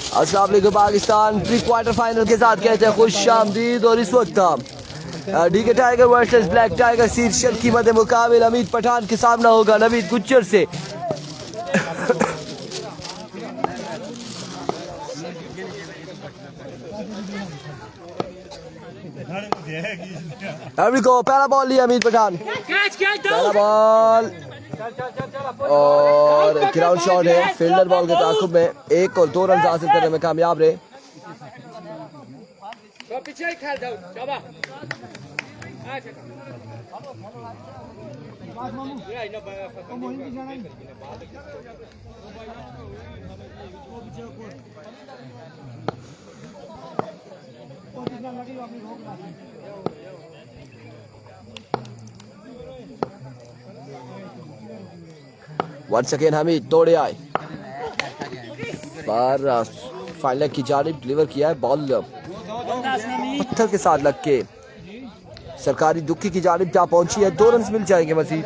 अस्सलाम वालेकुम Pakistan pre quarter final के साथ कहते हैं खुश आमदीद। और इस वक्त DK Tiger versus Black Tiger शीर्षक की मध्य मुकाबले हमीद पठान के सामना होगा नवीद गुज्जर से। पहला बॉल लिया हमीद पठान, पहला बॉल और ग्राउंड शॉट है। फील्डर बॉल के ताकुब में 1 और 2 रन हासिल करने में कामयाब रहे। वंस अगेन हमीद दौड़े आए पर फाइनल की जानिब डिलीवर किया है। बॉल पत्थर के साथ लग के सरकारी दुखी की जानिब जा पहुंची है। 2 रन मिल जाएंगे मजीद।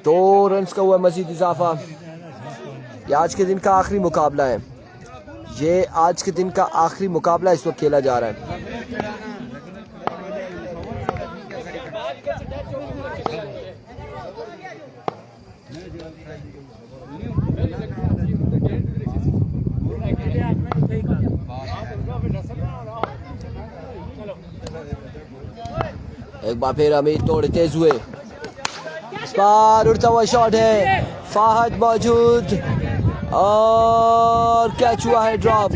दो रन का हुआ मजीद इजाफा। ये आज के दिन का आखिरी मुकाबला है। ये आज के दिन का आखिरी मुकाबला इस वक्त खेला जा रहा है। एक बार फिर हमीद दौड़े तेज हुए। इस बार उड़ता हुआ शॉट है, फाहद मौजूद और कैच हुआ है ड्रॉप।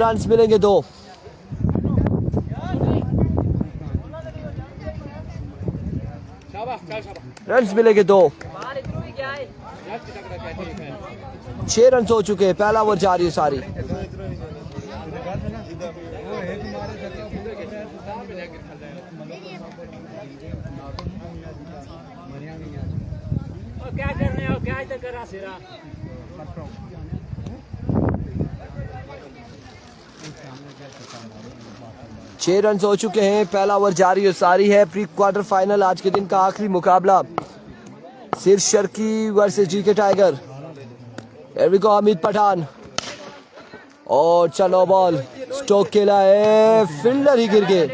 रन मिलेंगे 2। रन मिलेंगे 2। 6 रन हो चुके हैं। पहला ओवर जारी है सारी। क्या करने हो, क्या इधर करा सिरा। 6 रन हो चुके हैं। पहला ओवर जारी और सारी है। प्री क्वार्टर फाइनल आज के दिन का आखिरी मुकाबला सिर शर्की versus DK Tiger. Hamid Pathan और चलो बॉल स्टोक खेला है। फील्डर ही गिर गए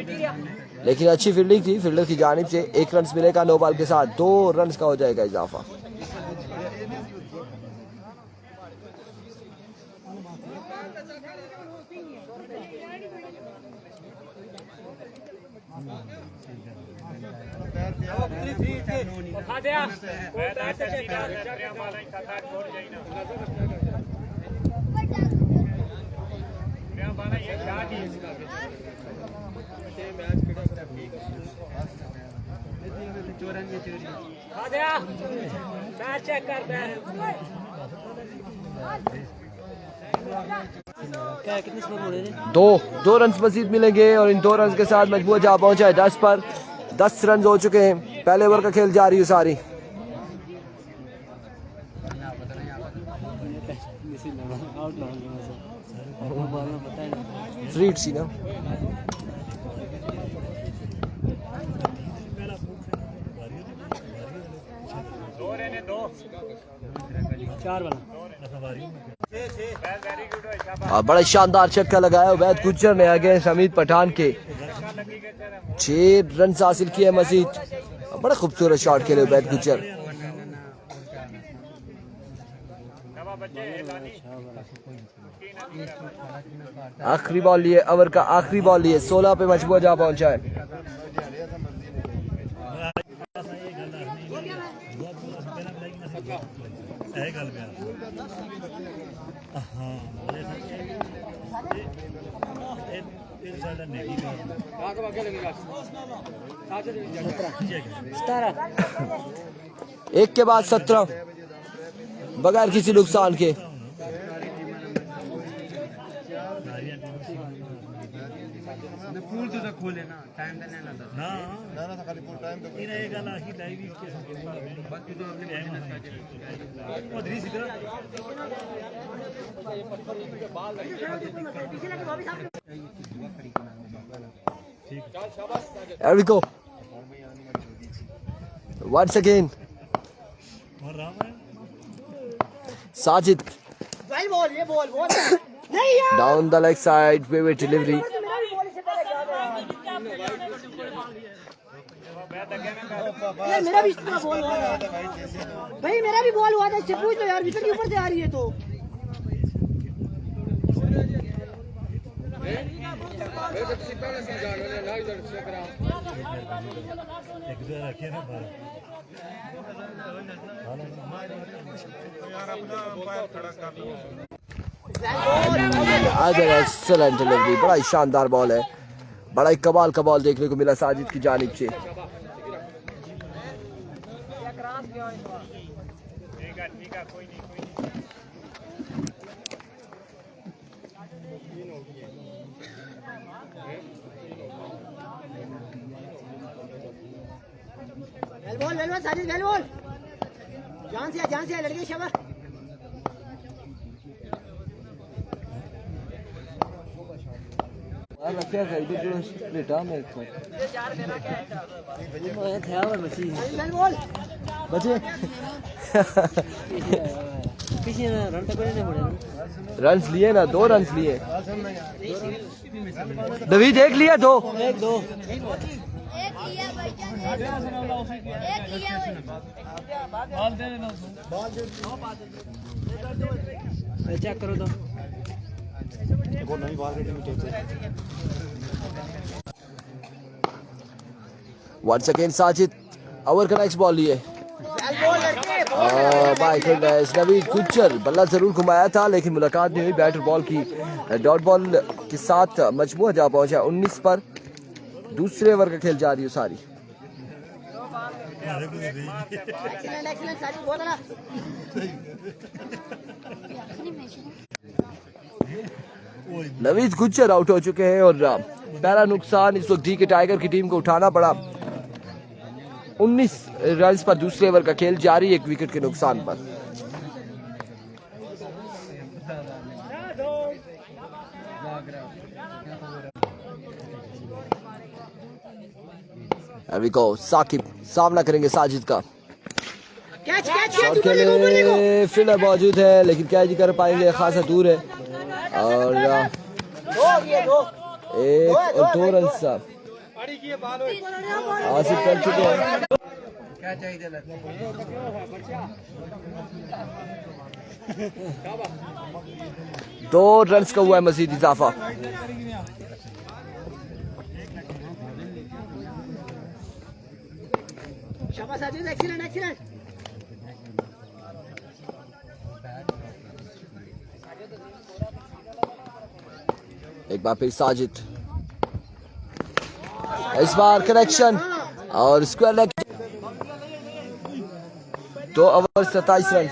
लेकिन अच्छी फील्डिंग थी फील्डर की जानिब से। 1 रन मिलेगा 9 बॉल के साथ। 2 रन का हो जाएगा इजाफा। दो रन मजीद मिलेंगे और इन 2 रन के साथ मजबूर जा पहुंचा है 10 पर। 10 रन हो चुके हैं। पहले ओवर का खेल जारी है सारी। फ्रीड सी ना बड़ा शानदार छक्का लगाया उबैद गुज्जर ने अगेंस्ट हमीद पठान के। 6 रन हासिल किए मजीद। बड़ा खूबसूरत शॉट खेले उबैद गुज्जर। आखिरी बॉल लिए ओवर का आखिरी बॉल लिए 16 पे मजबूर जा पहुंचा है। एक के बाद 17 बगैर किसी नुकसान के। There we go. Once again, Sajid down the leg side, pivot delivery. मेरा भी इतना बॉल हुआ था भाई, मेरा भी बॉल हुआ था, इससे पूछ लो यार, विकेट के ऊपर से आ रही है तो एक्सेलेंट डिलीवरी, बड़ा ही शानदार बॉल है, बड़ा ही कमाल का बॉल देखने को मिला साजिद की जानिब से। Well ball Sajid, well ball, जान से लड़के शाबाश। रखिया कर दो बेटा मेरे को ये था और बची वेल बॉल बचे किसी ने रन तो नहीं पड़े, रन्स लिए ना, 2 रन्स लिए। दवी देख लिया, 2 एक दो एक लिया भाईजान, एक लिया भाई, चेक करो तो Once again Sajid, ओवर का नेक्स्ट बॉल लिए। माय गुडनेस, नवीद गुज्जर बल्ला जरूर घुमाया था लेकिन मुलाकात नहीं हुई बैटर बॉल की। डॉट बॉल के साथ मजमूआ जा पहुंचा 19 पर। दूसरे ओवर का खेल जारी है सारी। नवीद गुज्जर आउट हो चुके हैं और पहला नुकसान इस वक्त डी के टाइगर की टीम को उठाना पड़ा। 19 रन पर दूसरे ओवर का खेल जारी, 1 विकेट के नुकसान पर। Here we go, साकिब सामना करेंगे साजिद का। फील्डर मौजूद है लेकिन क्या जी कर पाएंगे, खासा दूर है और 1 और 2 रन हासिल कर चुके हैं। 2 रन का हुआ है मजीद इजाफा। शाबाश साजिद, एक्सीलेंट एक्सीलेंट। एक बार फिर साजिद, इस बार कनेक्शन और स्क्वायर लेग। 2 over 27 run.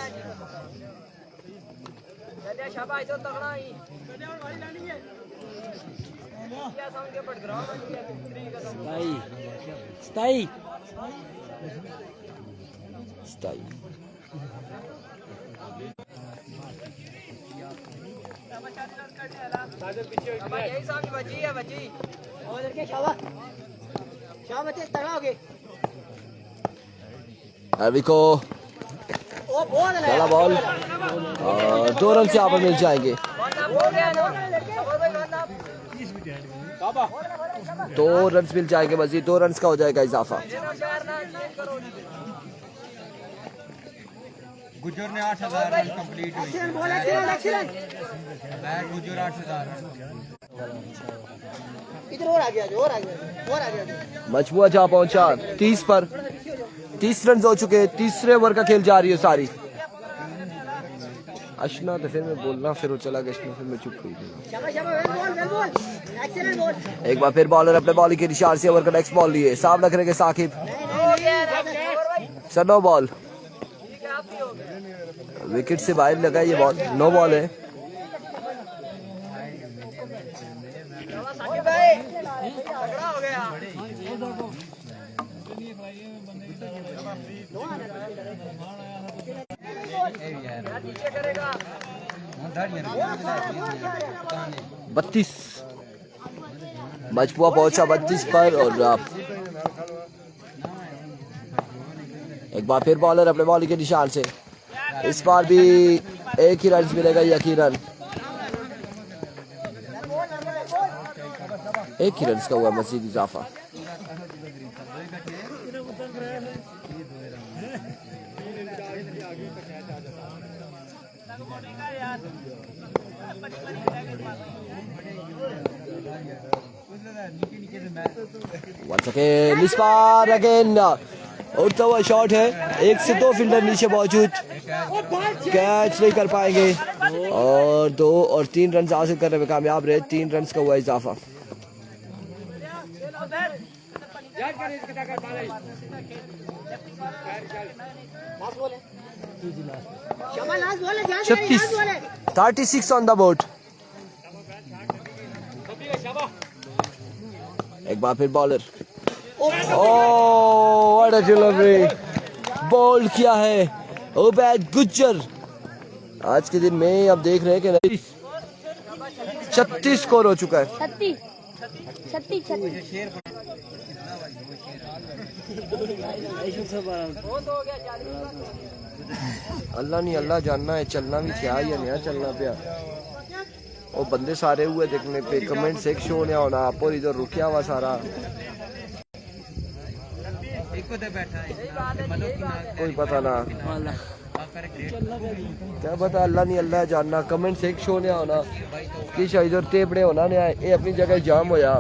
पहला बॉल और 2 रन से यहाँ पर मिल जाएंगे। 2 रन मिल जाएंगे मजीद, 2 रन का हो जाएगा इजाफा। गुज्जर ने 8000 रन कंप्लीट हुई। गुज्जर 8000 इधर और आ गया, और आ गया। मजमुआ जा पहुंचा 30 पर। 30 रन हो चुके, तीसरे ओवर का खेल जारी है सारी। अशना तो फिर मैं बोलना, फिर वो चला गया, फिर मैं चुप हुई। एक बार फिर बॉलर अपने बॉलिंग के इशारे से ओवर का नेक्स्ट बॉल लिए। सामना करेंगे Saqib. Sir no ball, wicket से बाहर लगा ये बॉल, नो बॉल है। बत्तीस मजमुआ पहुंचा 32 पर और एक बार फिर बॉलर अपने बॉलिंग के निशान से, इस बार भी एक ही रन मिलेगा यकीनन। एक ही रन का हुआ मजीद इजाफा। Once again, इस बार अगेन उड़ता हुआ शॉट है, 1 से 2 फील्डर नीचे मौजूद, कैच नहीं कर पाएंगे और 2 और 3 रन हासिल करने में कामयाब रहे। 3 रन का हुआ इजाफा। छत्तीस 36 ऑन द बोर्ड। एक बार फिर bowler, what a delivery, bowled किया है उबैद गुज्जर। आज के दिन में अब देख रहे हैं कि 36 स्कोर हो चुका है। 36 अल्लाह नहीं अल्लाह जानना है चलना भी क्या या नया चलना पिया। वो बंदे सारे हुए देखने पे कमेंट सेक्शन होने होना आप और इधर रुकिया हुआ सारा कोई पता ना क्या पता। अल्लाह नहीं अल्लाह जानना कमेंट सेक्शन होने होना कि शायद इधर टेपड़े होना ने ये अपनी जगह जाम होया।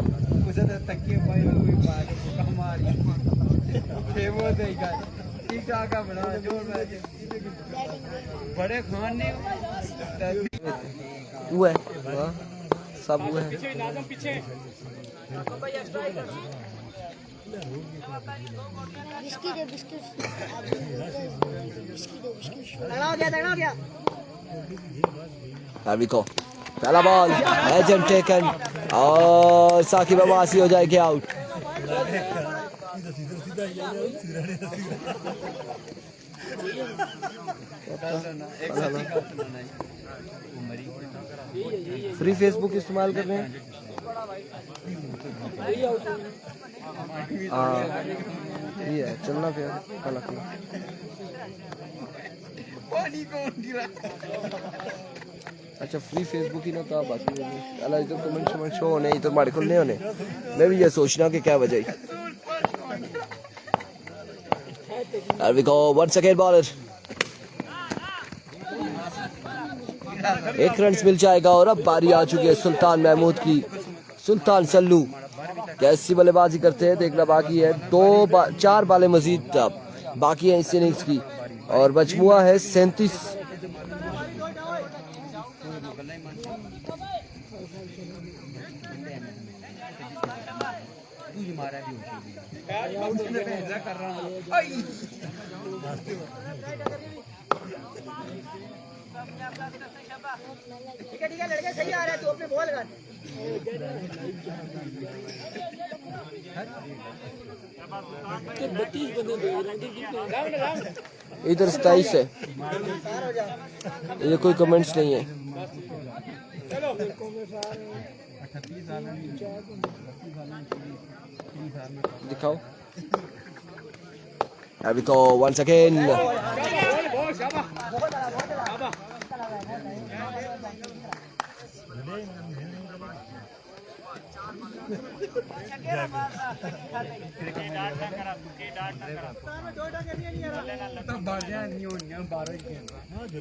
बड़े खान ने हुआ है सब हुआ है। पहला बॉल एजेंट टेकन और साकिब अब्बासी हो जाएगी आउट। फ्री फेसबुक इस्तेमाल कर रहे हैं। ये है चलना फिर अच्छा फ्री फेसबुक ही ना था बाकी अल्लाह तो कमेंट शमेंट शो होने तो हमारे को नहीं होने। मैं भी ये सोचना कि क्या वजह है। There we go once again bowler। एक रन मिल जाएगा और अब बारी आ चुकी है सुल्तान महमूद की। सुल्तान सल्लू कैसी बल्लेबाजी करते हैं देखना बाकी है। 4 बालें मजीद बाकी है इस इनिंग्स की और मजमुआ है 37। ठीक है लड़के सही आ रहा है तू अपने बॉल कर। इधर 27 है, इधर कोई कमेंट्स नहीं है। दिखाओ अभी को once again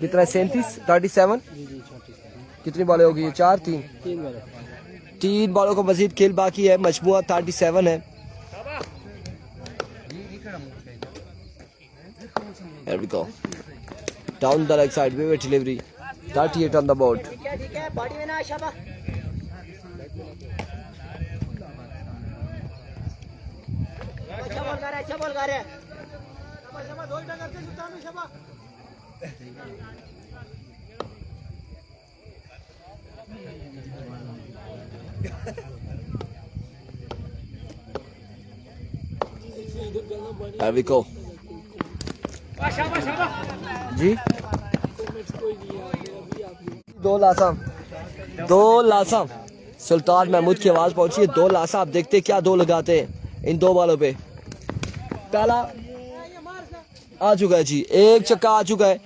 कितना 37 कितनी बॉलें होगी ये 3 बॉलों को मजीद खेल बाकी है। मजमुआ 37 है। Here we go down the leg side wave delivery 38 on the board। ठीक है बॉडी में ना शाबाश। अच्छा बॉल कर रहे हैं। शाबाश दो ही करते सुल्तान में शाबाश। Here we go जी 2 लासा सुल्तान महमूद की आवाज पहुंची है। 2 लासा आप देखते क्या 2 लगाते हैं इन 2 बालों पे। पहला आ चुका है जी, एक छक्का आ चुका है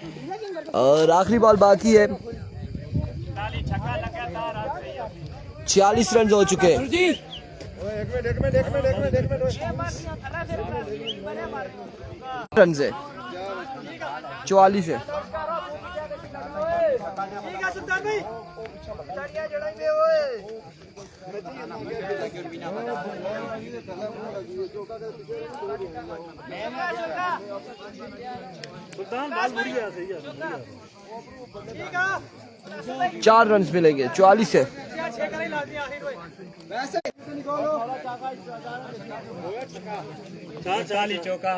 और आखिरी बॉल बाकी है। 46 रन हो चुके हैं। रन है 44 है। चार रन मिलेंगे, 44 है। चौका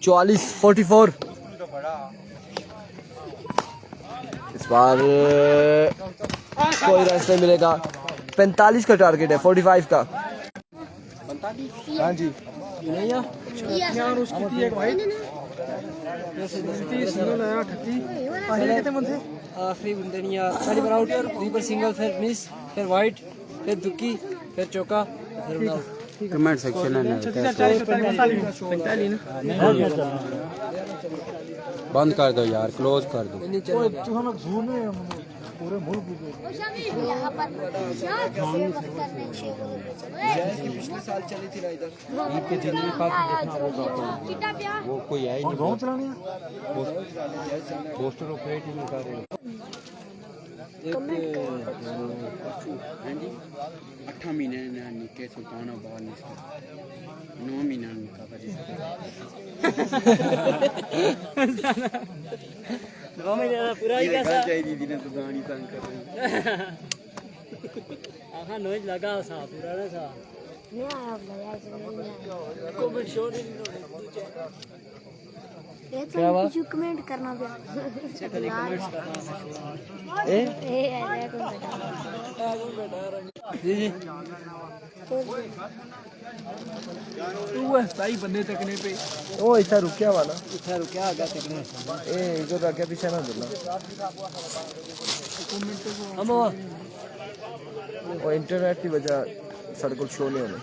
44 इस बार कोई रन नहीं मिलेगा। 45 का टारगेट है, 45 का। हाँ जी आखिरी बंदनिया पहली बार आउट, रीपर सिंगल, फिर मिस, फिर वाइट, फिर दुक्की, फिर चौका, फिर आउट। कमेंट सेक्शन है बंद कर दो यार, क्लोज कर दो। यहाँ पर पिछले साल चली थी ना इधर। वो कोई है ही नहीं, पोस्टर ऑपरेट ही नहीं कर रहे। 8 महीने निके सुल्ताना बाल 9 महीने निका पूरा ही कैसा चाहिए दीदी ने तो गानी तंग कर रही। आहा नोज लगा सा पूरा ना सा कोविड शो नहीं क्या बात कमेंट करना भी कमेंट्स करना ए जी जी तू है सही बंदे तकने पे ओ इतना रुकिया वाला इधर रुकिया आगे तकने ए जो रखे पीछे ना दुला हम वो इंटरनेट की वजह सारे को शो नहीं होने।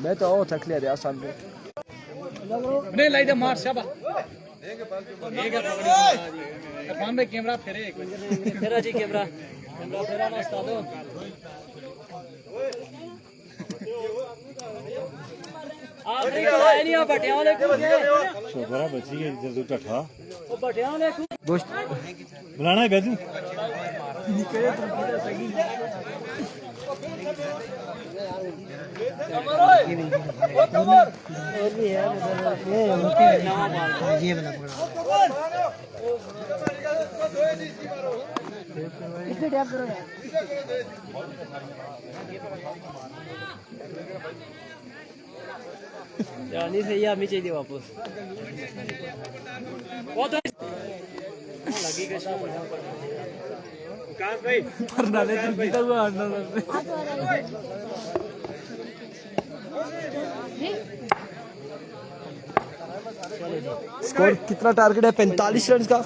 मैं तो ओ थक लिया यार सामने नहीं लाई दे मार शाबा पान में कैमरा फेरे फेरा जी कैमरा फेरा ना उस्ताद आखिरी तो है नहीं बटिया वाले को छोकरा बची गई इधर तो टठा वो बटिया वाले को दोस्त बुलाना है बैजू जानी से ही हमें चाहिए वापस वो तो लगी का शाम विकास भाई पर डाले तो बीता हुआ आना स्कोर कितना टारगेट है? 45 रन का।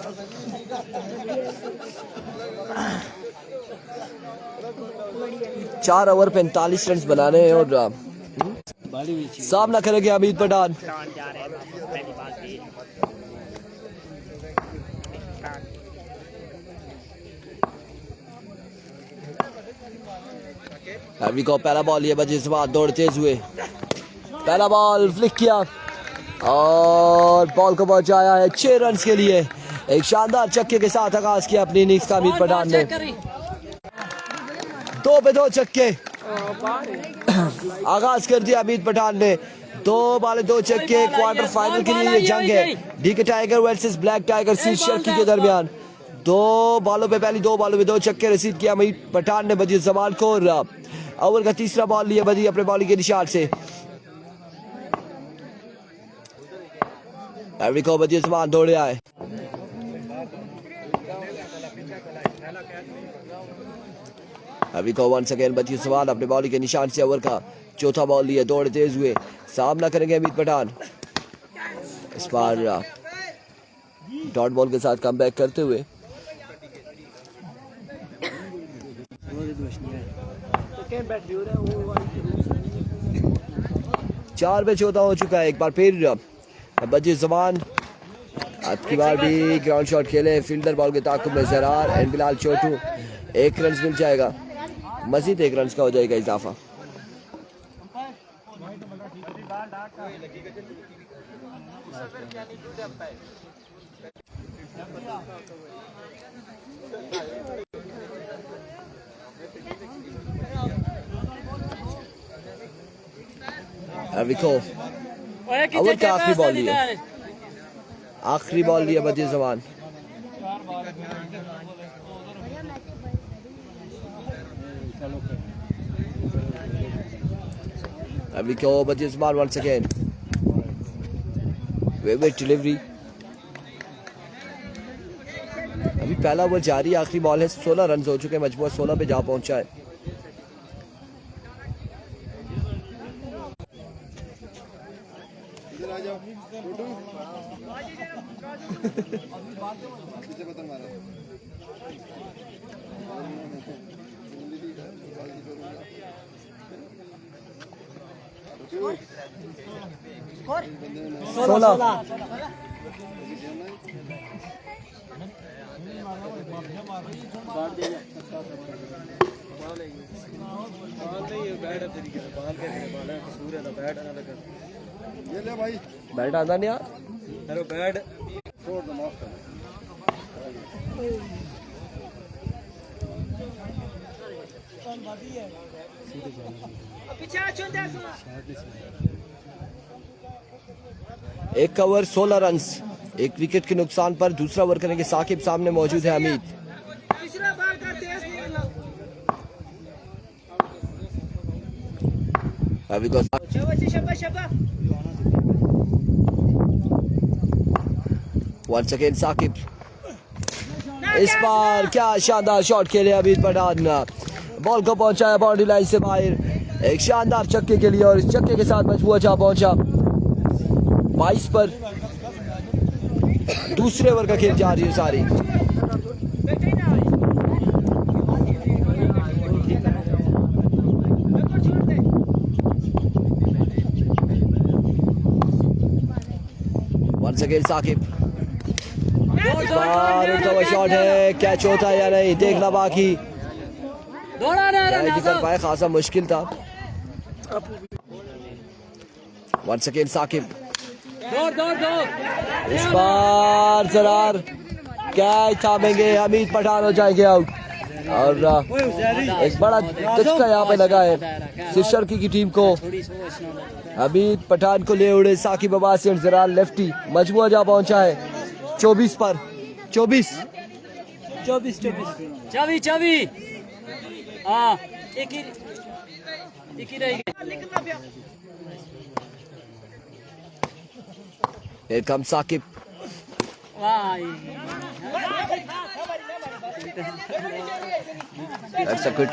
चार ओवर 45 रन बनाने हैं और सामना करेंगे हमीद पठान। हैवी को पहला बॉल ये बजे से बाद दौड़ तेज हुए, पहला बॉल फ्लिक किया और बॉल को पहुंचाया है 6 रन के लिए। एक शानदार छक्के के साथ आगाज किया अपनी इनिंग्स का हमीद पठान ने। 2 पे 2 छक्के आगाज कर दिया हमीद पठान ने। 2 बाले 2 छक्के। क्वार्टर फाइनल के लिए ये जंग है DK Tiger versus Black Tiger शीर्षक के दरमियान। 2 बालों पे पहली 2 बालों में 2 छक्के रसीद किया हमीद पठान ने बदी जमान को। ओवर का तीसरा बॉल लिया बदी अपने बॉलिंग के निशान से। को बदी जमान दौड़े आए। अभी को वंस अगेन बदी जमान अपने बॉलिंग के निशान से। ओवर का चौथा बॉल लिया, दौड़े तेज हुए, सामना करेंगे हमीद पठान। इस बार डॉट बॉल के साथ कमबैक करते हुए 4 पे 14 हो चुका है। एक बार फिर बजे जमान, अब की बार भी ग्राउंड शॉट खेले, फील्डर बॉल के ताकुब में जरार एंड बिलाल छोटू। 1 रन मिल जाएगा, मजीद 1 रन का हो जाएगा इजाफा। ओवर का आखिरी बॉल लिया, आखिरी बॉल लिया बदी जमान। अभी क्या हो Badi Zaman once again, wait delivery. अभी पहला ओवर जारी, आखिरी बॉल है। 16 रन हो चुके हैं, मजबूर 16 पे जा पहुंचा है। बैट आंदा नहीं यार, हेलो बैट एक ओवर 16 रन, 1 विकेट के नुकसान पर दूसरा ओवर करेंगे साकिब। सामने मौजूद है हमीद। अभी तो वंस अगेन साकिब। इस बार क्या शानदार शॉट खेले हमीद पठान, बॉल को पहुंचाया बाउंड्री लाइन से बाहर, एक शानदार छक्के के लिए, और इस छक्के के साथ मजबूआ जा पहुंचा 22 पर। दूसरे ओवर का खेल जारी है सारी। वंस अगेन साकिब, शॉट है, कैच होता है या नहीं देखना बाकी, नहीं कर पाए, खासा मुश्किल था। वंस अगेन साकिब, इस बार जरार कैच थामेंगे, हमीद पठान हो जाएंगे आउट। और एक बड़ा धचका यहाँ पे लगा है सिरशर्की की टीम को। हमीद पठान को ले उड़े साकिब अब्बासी और जरार लेफ्टी, मजबूआ जा पहुंचा है 24 पर। 24 हाँ, एक ही रहेगी। Here comes साकिब,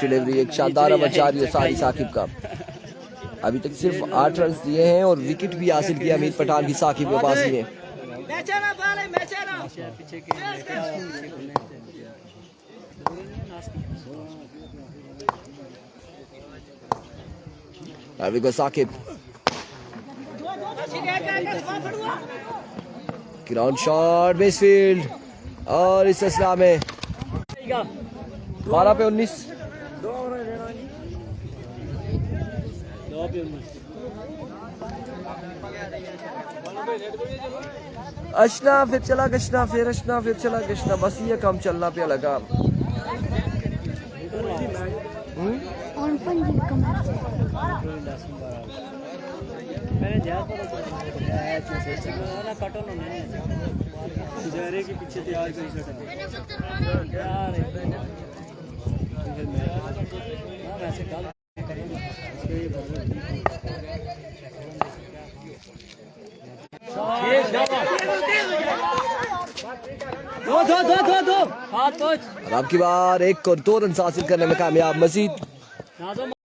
डिलीवरी, एक शानदार ओवर जारी है सारी साकिब का। अभी तक सिर्फ 8 रन दिए हैं और विकेट भी हासिल किया हमीद पठान की साकिब अब्बासी ने। अभी को साकिब, ग्राउंड शॉट मिसफील्ड, और इस सिलसिला में 12 पे 19। अशना फिर चला गशना, फिर अशना फिर चला गशना, बस ये कम चलना पे लगा। और पंजी कमर के पीछे तैयार दो हाथ। अब की बार 1 और 2 रन हासिल करने में कामयाब मजीद